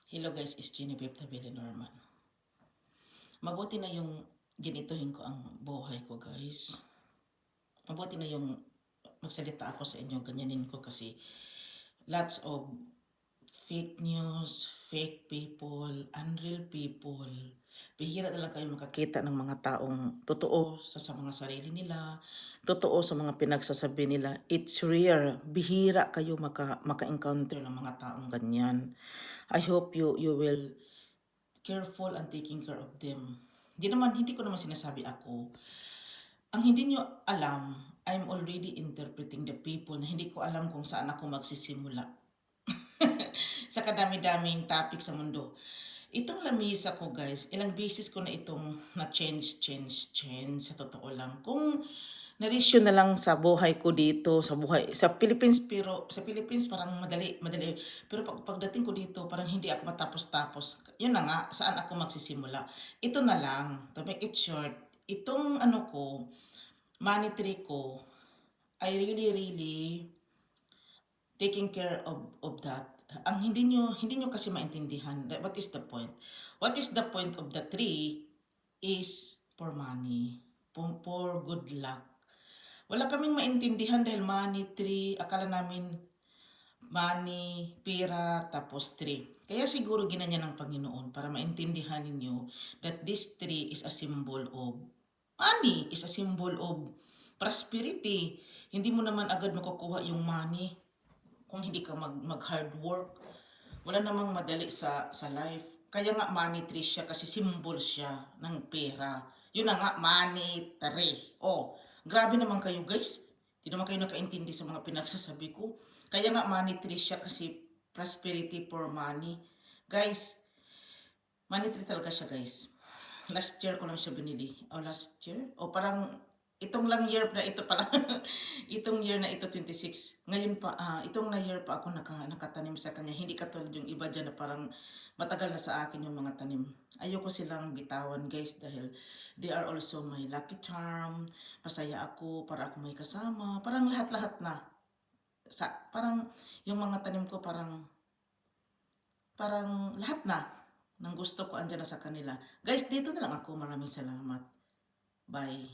Hello guys, it's Genevieve Tabili Norman. Mabuti na yung ginituhin ko ang buhay ko guys. Mabuti na yung magsalita ako sa inyo, ganyanin ko kasi lots of fake news, fake people, unreal people. Bihira na lang kayo makakita ng mga taong totoo sa mga sarili nila, totoo sa mga pinagsasabi nila. It's rare. Bihira kayo maka-encounter ng mga taong ganyan. I hope you will careful and taking care of them. Hindi ko naman sinasabi ako. Ang hindi nyo alam, I'm already interpreting the people na hindi ko alam kung saan ako magsisimula. Sa kadami-daming topic sa mundo. Itong lamisa ko guys, ilang beses ko na itong na-change sa totoo lang. Kung na-resyo na lang sa buhay ko dito, sa Philippines, pero sa Philippines parang madali. Pero pagdating ko dito, parang hindi ako matapos-tapos. Yun na nga, saan ako magsisimula. Ito na lang, to make it short, itong monetary ko, I really taking care of that. Ang hindi nyo kasi maintindihan, what is the point? What is the point of the tree is for money, for good luck. Wala kaming maintindihan dahil money tree, akala namin money, pera, tapos tree. Kaya siguro ginanya ng Panginoon para maintindihan ninyo that this tree is a symbol of money, is a symbol of prosperity. Hindi mo naman agad makukuha yung money kung hindi ka mag-hard work. Wala namang madali sa life. Kaya nga money tree siya kasi symbol siya ng pera. Yun na nga, money tree. Oh, grabe naman kayo guys. Hindi naman kayo nakaintindi sa mga pinagsasabi ko. Kaya nga money tree siya kasi prosperity for money. Guys, money tree talaga siya guys. Last year ko lang siya binili. Last year? Parang itong lang year na ito pala. Itong year na ito 26. Ngayon pa itong na year pa ako nakatanim sa kanya. Hindi katulad yung iba diyan na parang matagal na sa akin yung mga tanim. Ayoko silang bitawan guys dahil they are also my lucky charm. Masaya ako para ako may kasama. Parang lahat-lahat na. Parang yung mga tanim ko parang lahat na ng gusto ko andyan na sa kanila. Guys, dito na lang ako. Maraming salamat. Bye.